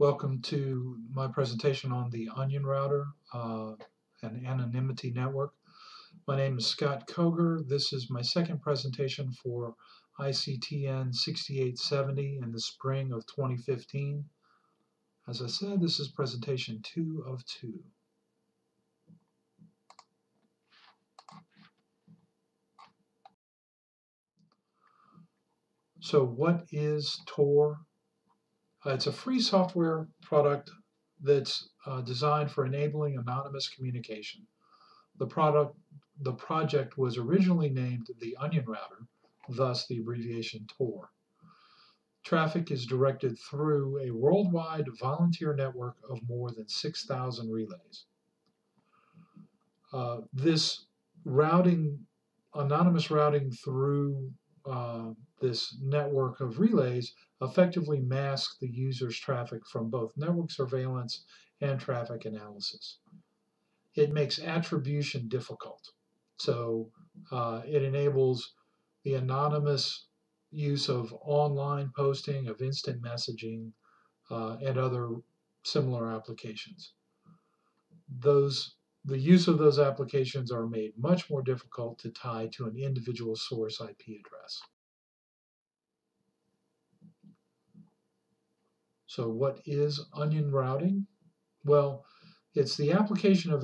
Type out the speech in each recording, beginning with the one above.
Welcome to my presentation on the Onion Router, an anonymity network. My name is Scott Koger. This is my second presentation for ICTN 6870 in the spring of 2015. As I said, this is presentation 2 of 2. So what is Tor? It's a free software product that's designed for enabling anonymous communication. The project was originally named the Onion Router, thus the abbreviation Tor. Traffic is directed through a worldwide volunteer network of more than 6,000 relays. This anonymous routing through this network of relays effectively masks the user's traffic from both network surveillance and traffic analysis. It makes attribution difficult. So it enables the anonymous use of online posting, of instant messaging, and other similar applications. The use of those applications are made much more difficult to tie to an individual source IP address. So what is onion routing? Well, it's the application of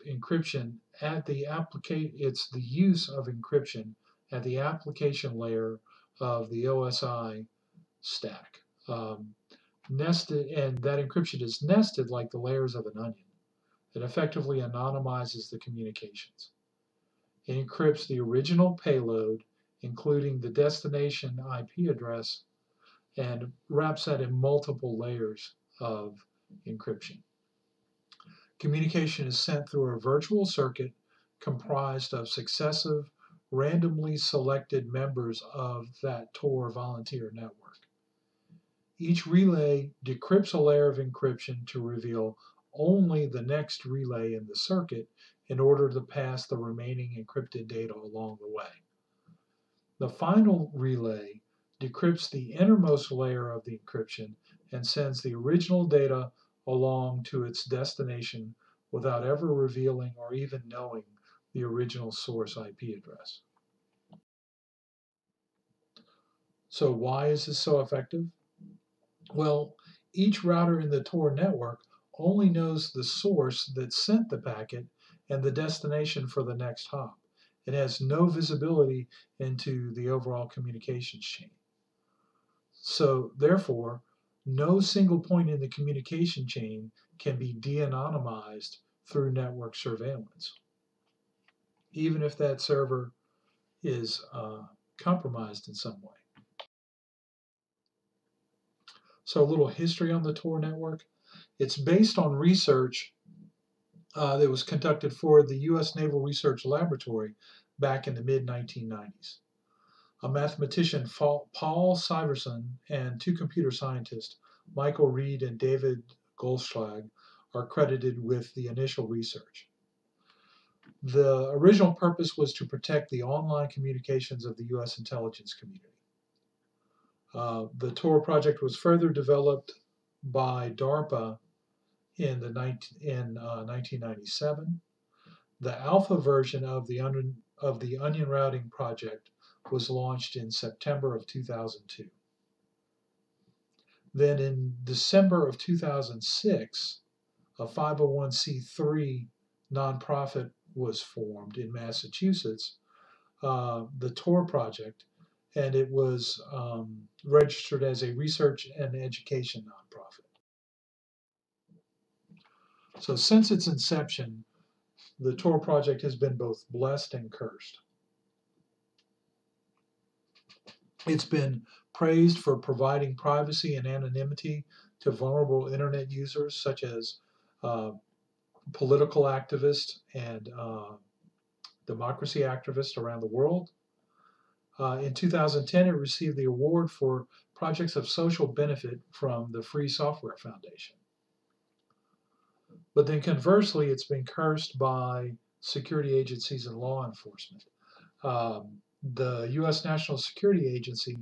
encryption at the it's the use of encryption at the application layer of the OSI stack. Nested, and that encryption is nested like the layers of an onion. It effectively anonymizes the communications. It encrypts the original payload, including the destination IP address, and wraps that in multiple layers of encryption. Communication is sent through a virtual circuit comprised of successive, randomly selected members of that Tor volunteer network. Each relay decrypts a layer of encryption to reveal only the next relay in the circuit in order to pass the remaining encrypted data along the way. The final relay decrypts the innermost layer of the encryption and sends the original data along to its destination without ever revealing or even knowing the original source IP address. So why is this so effective? Well, each router in the Tor network only knows the source that sent the packet and the destination for the next hop. It has no visibility into the overall communications chain. So therefore, no single point in the communication chain can be de-anonymized through network surveillance, even if that server is compromised in some way. So a little history on the Tor network. It's based on research that was conducted for the U.S. Naval Research Laboratory back in the mid-1990s. A mathematician, Paul Syverson, and two computer scientists, Michael Reed and David Goldschlag, are credited with the initial research. The original purpose was to protect the online communications of the U.S. intelligence community. The Tor project was further developed by DARPA in 1997. The alpha version of the onion routing project was launched in September of 2002. Then in December of 2006, a 501c3 nonprofit was formed in Massachusetts, the Tor project, and it was registered as a research and education nonprofit. So since its inception, the Tor project has been both blessed and cursed. It's been praised for providing privacy and anonymity to vulnerable internet users such as political activists and democracy activists around the world. In 2010, it received the award for projects of social benefit from the Free Software Foundation. But then conversely, it's been cursed by security agencies and law enforcement. The U.S. National Security Agency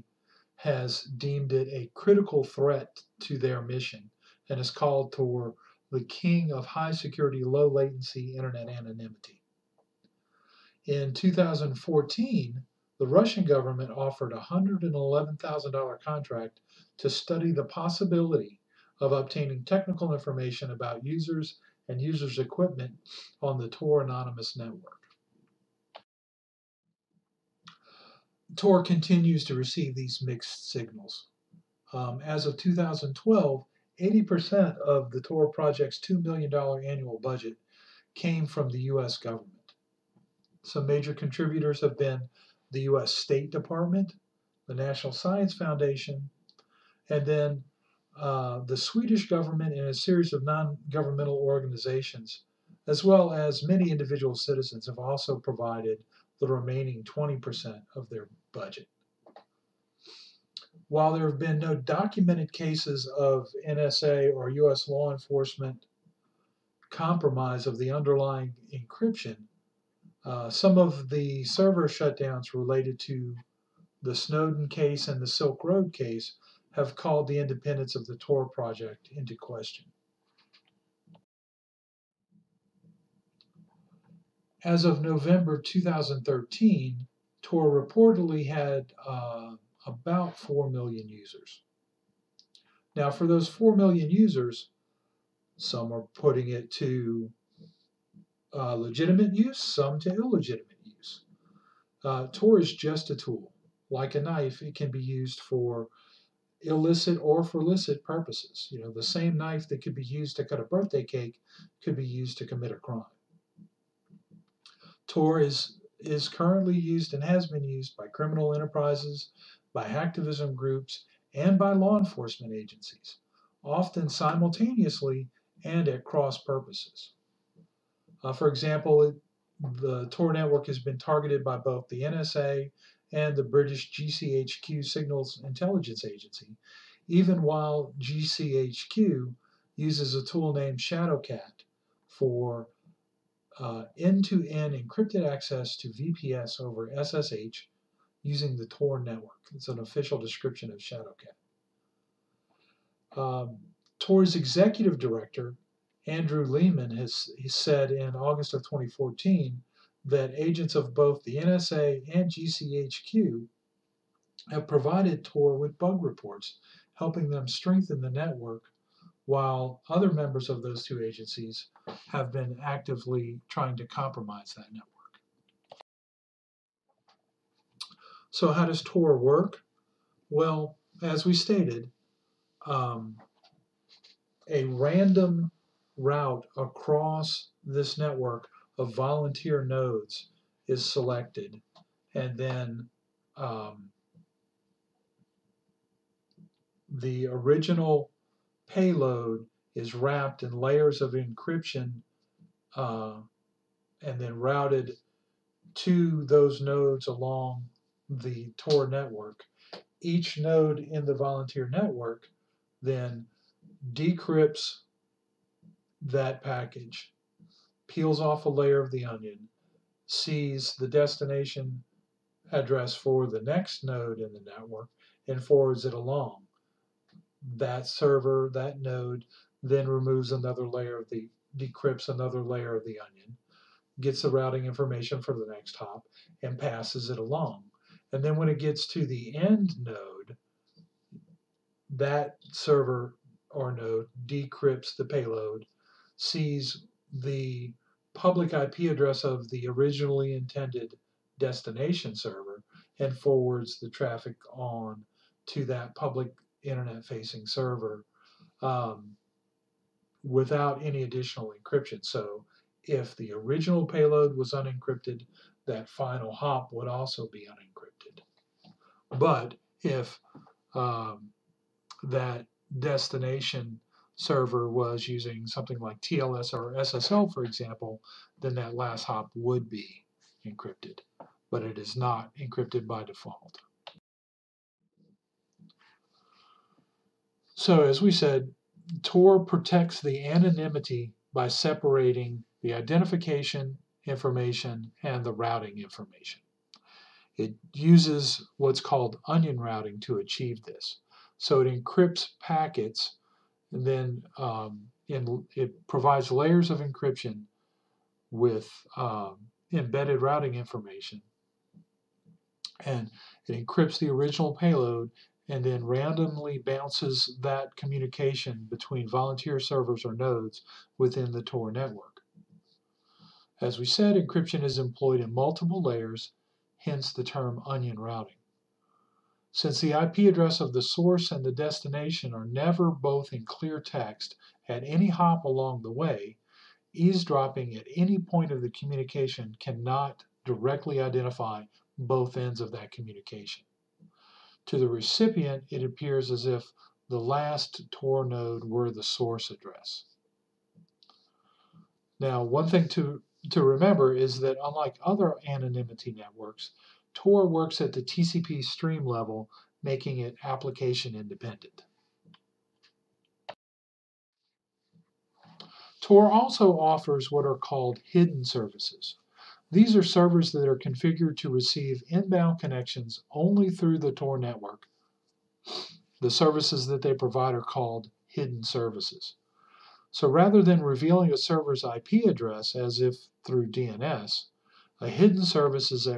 has deemed it a critical threat to their mission and has called Tor the king of high security, low latency internet anonymity. In 2014, the Russian government offered a $111,000 contract to study the possibility of obtaining technical information about users and users' equipment on the Tor anonymous network. Tor continues to receive these mixed signals. As of 2012, 80% of the Tor project's $2 million annual budget came from the U.S. government. Some major contributors have been the U.S. State Department, the National Science Foundation, and then the Swedish government and a series of non-governmental organizations, as well as many individual citizens, have also provided the remaining 20% of their budget. While there have been no documented cases of NSA or U.S. law enforcement compromise of the underlying encryption, some of the server shutdowns related to the Snowden case and the Silk Road case have called the independence of the Tor project into question. As of November 2013, Tor reportedly had about 4 million users. Now, for those 4 million users, some are putting it to legitimate use, some to illegitimate use. Tor is just a tool. Like a knife, it can be used for illicit or for licit purposes. You know, the same knife that could be used to cut a birthday cake could be used to commit a crime. Tor is currently used and has been used by criminal enterprises, by hacktivism groups, and by law enforcement agencies, often simultaneously and at cross purposes. For example, the Tor network has been targeted by both the NSA and the British GCHQ Signals Intelligence Agency, even while GCHQ uses a tool named Shadowcat for end-to-end encrypted access to VPS over SSH using the Tor network. It's an official description of Shadowcat. Tor's executive director, Andrew Lehman, has said in August of 2014 that agents of both the NSA and GCHQ have provided Tor with bug reports, helping them strengthen the network, while other members of those two agencies have been actively trying to compromise that network. So how does Tor work? Well, as we stated, a random route across this network of volunteer nodes is selected, and then the original payload is wrapped in layers of encryption and then routed to those nodes along the Tor network. Each node in the volunteer network then decrypts that package, peels off a layer of the onion, sees the destination address for the next node in the network, and forwards it along. That server, that node, then removes another layer of decrypts another layer of the onion, gets the routing information for the next hop, and passes it along. And then when it gets to the end node, that server or node decrypts the payload, sees the public IP address of the originally intended destination server, and forwards the traffic on to that public internet-facing server without any additional encryption. So if the original payload was unencrypted, that final hop would also be unencrypted. But if that destination server was using something like TLS or SSL, for example, then that last hop would be encrypted, but it is not encrypted by default. So as we said, Tor protects the anonymity by separating the identification information and the routing information. It uses what's called onion routing to achieve this. So it encrypts packets, and then it provides layers of encryption with embedded routing information. And it encrypts the original payload and then randomly bounces that communication between volunteer servers or nodes within the Tor network. As we said, encryption is employed in multiple layers, hence the term onion routing. Since the IP address of the source and the destination are never both in clear text at any hop along the way, eavesdropping at any point of the communication cannot directly identify both ends of that communication. To the recipient, it appears as if the last Tor node were the source address. Now, one thing to remember is that unlike other anonymity networks, Tor works at the TCP stream level, making it application independent. Tor also offers what are called hidden services. These are servers that are configured to receive inbound connections only through the Tor network. The services that they provide are called hidden services. So rather than revealing a server's IP address as if through DNS, a hidden service is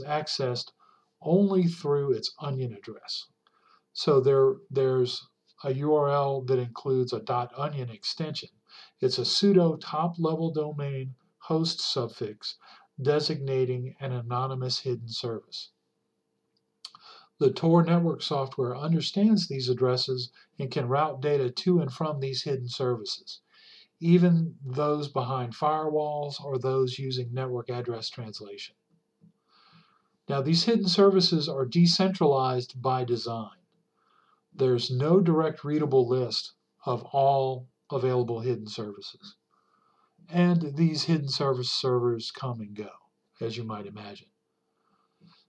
accessed only through its onion address. So there's a URL that includes a .onion extension. It's a pseudo top-level domain host suffix designating an anonymous hidden service. The Tor network software understands these addresses and can route data to and from these hidden services, even those behind firewalls or those using network address translation. Now, these hidden services are decentralized by design. There's no direct readable list of all available hidden services. And these hidden service servers come and go, as you might imagine.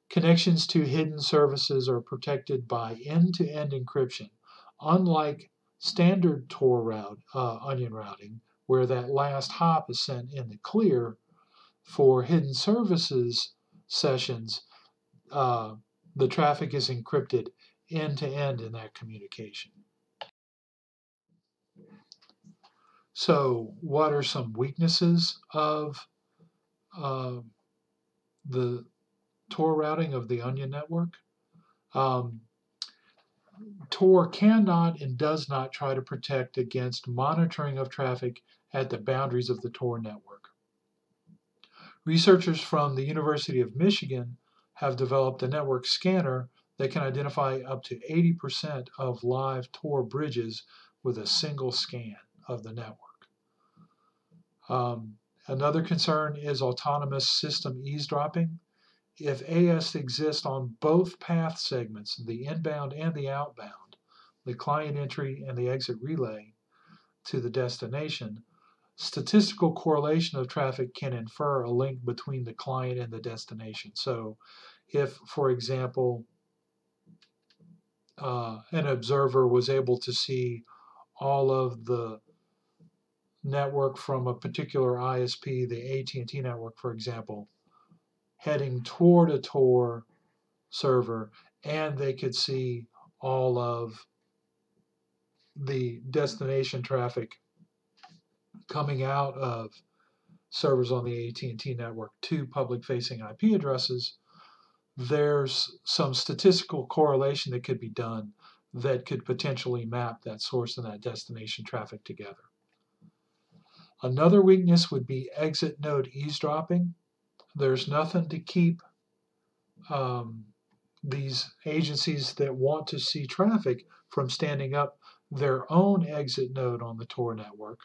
Connections to hidden services are protected by end-to-end encryption, unlike standard Tor onion routing, where that last hop is sent in the clear. For hidden services sessions, the traffic is encrypted end-to-end in that communication. So what are some weaknesses of the Tor routing of the onion network? Tor cannot and does not try to protect against monitoring of traffic at the boundaries of the Tor network. Researchers from the University of Michigan have developed a network scanner that can identify up to 80% of live Tor bridges with a single scan of the network. Another concern is autonomous system eavesdropping. If AS exists on both path segments, the inbound and the outbound, the client entry and the exit relay to the destination, statistical correlation of traffic can infer a link between the client and the destination. So if, for example, an observer was able to see all of the network from a particular ISP, the AT&T network, for example, heading toward a Tor server, and they could see all of the destination traffic coming out of servers on the AT&T network to public-facing IP addresses, there's some statistical correlation that could be done that could potentially map that source and that destination traffic together. Another weakness would be exit node eavesdropping. There's nothing to keep these agencies that want to see traffic from standing up their own exit node on the Tor network.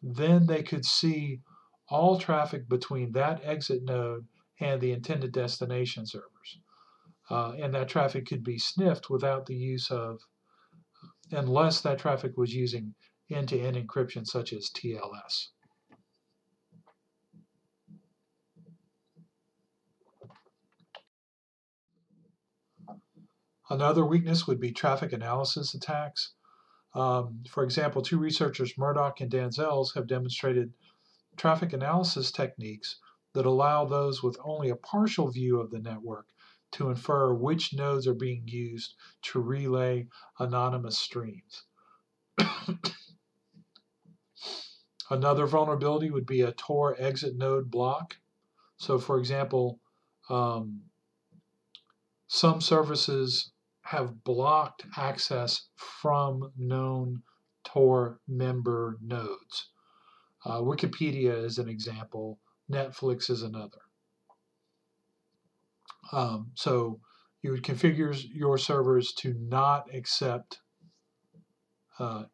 Then they could see all traffic between that exit node and the intended destination servers. And that traffic could be sniffed without the use of, unless that traffic was using end-to-end encryption such as TLS. Another weakness would be traffic analysis attacks. For example, two researchers, Murdoch and Danzels, have demonstrated traffic analysis techniques that allow those with only a partial view of the network to infer which nodes are being used to relay anonymous streams. Another vulnerability would be a Tor exit node block. So for example, some services have blocked access from known Tor member nodes. Wikipedia is an example. Netflix is another. So you would configure your servers to not accept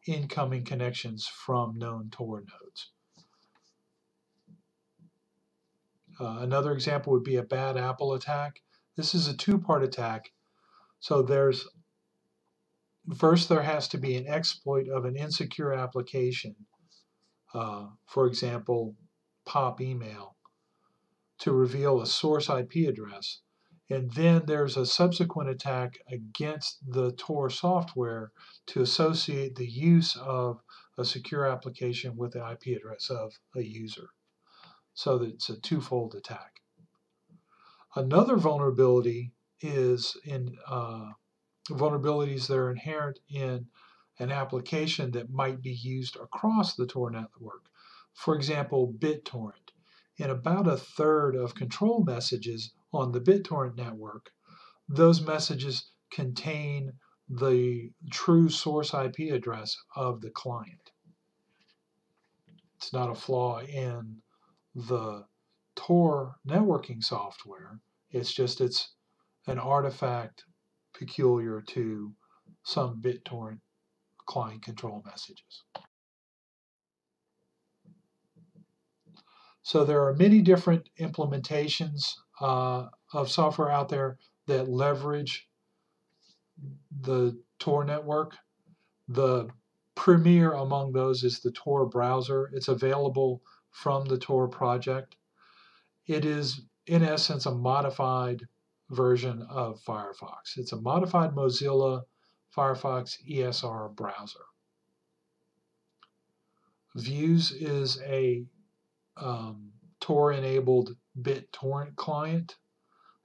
incoming connections from known Tor nodes. Another example would be a bad apple attack. This is a two-part attack. So first there has to be an exploit of an insecure application, for example, pop email, to reveal a source IP address. And then there's a subsequent attack against the Tor software to associate the use of a secure application with the IP address of a user. So that it's a twofold attack. Another vulnerability is in vulnerabilities that are inherent in an application that might be used across the Tor network. For example, BitTorrent. In about a third of control messages on the BitTorrent network, those messages contain the true source IP address of the client. It's not a flaw in the Tor networking software. It's an artifact peculiar to some BitTorrent client control messages. So there are many different implementations of software out there that leverage the Tor network. The premier among those is the Tor browser. It's available from the Tor project. It is, in essence, a modified version of Firefox. It's a modified Mozilla Firefox ESR browser. Views is a Tor-enabled BitTorrent client.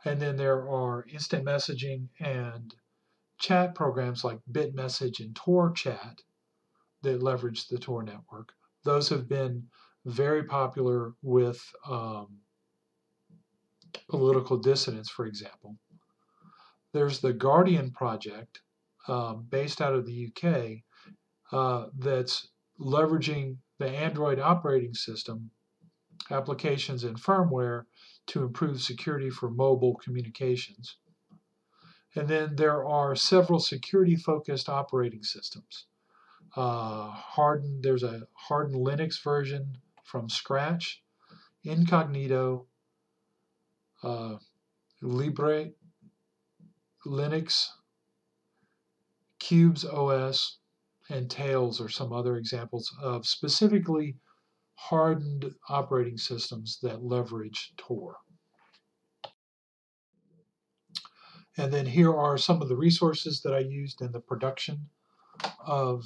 And then there are instant messaging and chat programs like BitMessage and Tor Chat that leverage the Tor network. Those have been very popular with political dissidents, for example. There's the Guardian project based out of the UK that's leveraging the Android operating system, applications, and firmware to improve security for mobile communications. And then there are several security-focused operating systems. There's a hardened Linux version from scratch, Incognito, Libre, Linux, Cubes OS, and Tails are some other examples of specifically hardened operating systems that leverage Tor. And then here are some of the resources that I used in the production of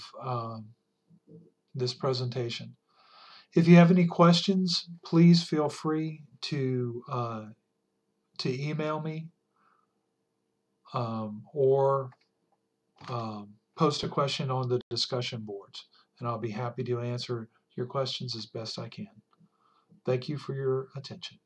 this presentation. If you have any questions, please feel free to email me or post a question on the discussion boards, and I'll be happy to answer your questions as best I can. Thank you for your attention.